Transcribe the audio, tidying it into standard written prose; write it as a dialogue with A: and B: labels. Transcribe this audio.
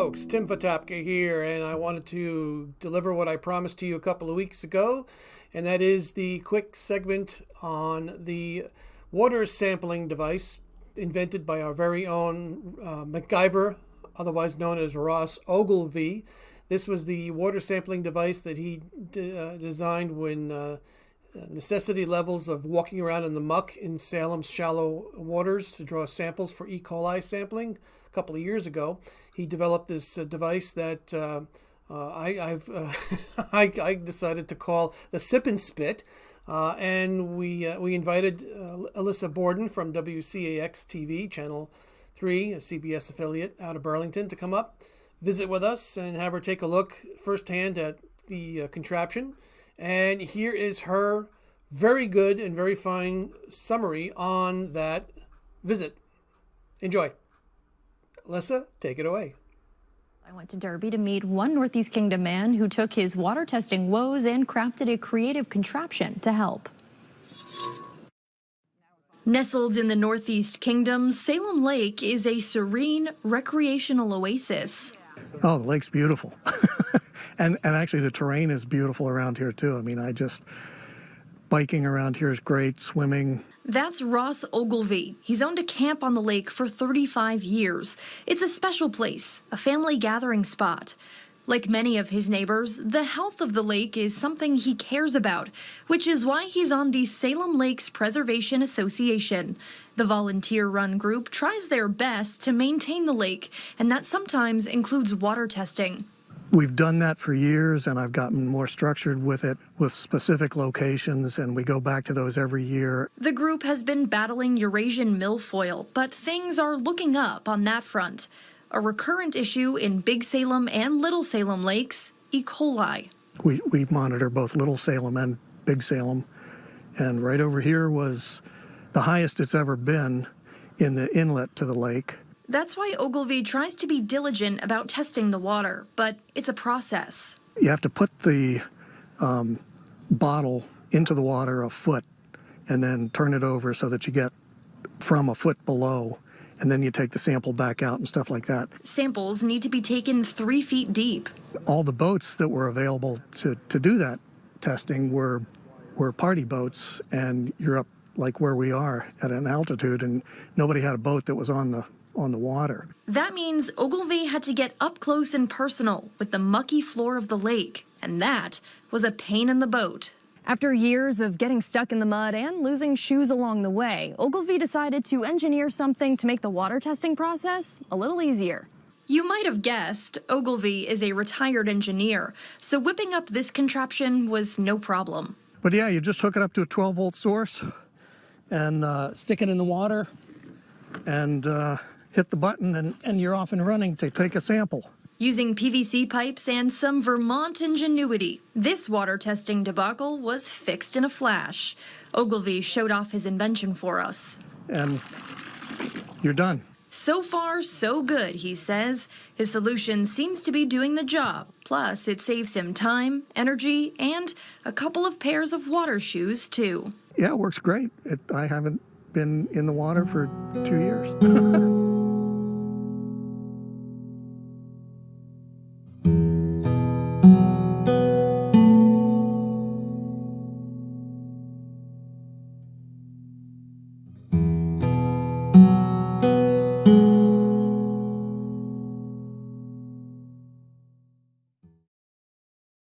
A: folks, Tim Votapka here, and I wanted to deliver what I promised to you a couple of weeks ago, and that is the quick segment on the water sampling device invented by our very own MacGyver, otherwise known as Ross Ogilvie. This was the water sampling device that he designed when necessity levels of walking around in the muck in Salem's shallow waters to draw samples for E. coli sampling a couple of years ago. He developed this device that I decided to call the Sip and Spit, and we invited Elissa Borden from WCAX-TV, Channel 3, a CBS affiliate out of Burlington, to come up, visit with us, and have her take a look firsthand at the contraption. And here is her very good and very fine summary on that visit. Enjoy. Elissa, take it away.
B: I went to Derby to meet one Northeast Kingdom man who took his water testing woes and crafted a creative contraption to help. Nestled in the Northeast Kingdom, Salem Lake is a serene recreational oasis.
C: Oh, the lake's beautiful. And actually the terrain is beautiful around here too. I mean, biking around here is great, swimming.
B: That's Ross Ogilvie. He's owned a camp on the lake for 35 years. It's a special place, a family gathering spot. Like many of his neighbors, the health of the lake is something he cares about, which is why he's on the Salem Lakes Preservation Association. The volunteer-run group tries their best to maintain the lake, and that sometimes includes water testing.
C: We've done that for years, and I've gotten more structured with it, with specific locations, and we go back to those every year.
B: The group has been battling Eurasian milfoil, but things are looking up on that front. A recurrent issue in Big Salem and Little Salem lakes, E. coli.
C: We monitor both Little Salem and Big Salem, and right over here was the highest it's ever been in the inlet to the lake.
B: That's why Ogilvie tries to be diligent about testing the water, but it's a process.
C: You have to put the bottle into the water a foot and then turn it over so that you get from a foot below, and then you take the sample back out and stuff like that.
B: Samples need to be taken 3 feet deep.
C: All the boats that were available to do that testing were party boats, and you're up like where we are at an altitude, and nobody had a boat that was on the water.
B: That means Ogilvie had to get up close and personal with the mucky floor of the lake, and that was a pain in the boat. After years of getting stuck in the mud and losing shoes along the way, Ogilvie decided to engineer something to make the water testing process a little easier. You might have guessed, Ogilvie is a retired engineer, so whipping up this contraption was no problem.
C: But yeah, you just hook it up to a 12-volt source and stick it in the water and hit the button, and you're off and running to take a sample.
B: Using PVC pipes and some Vermont ingenuity, this water testing debacle was fixed in a flash. Ogilvie showed off his invention for us.
C: And you're done.
B: So far, so good, he says. His solution seems to be doing the job. Plus, it saves him time, energy, and a couple of pairs of water shoes, too.
C: Yeah, it works great. I haven't been in the water for 2 years.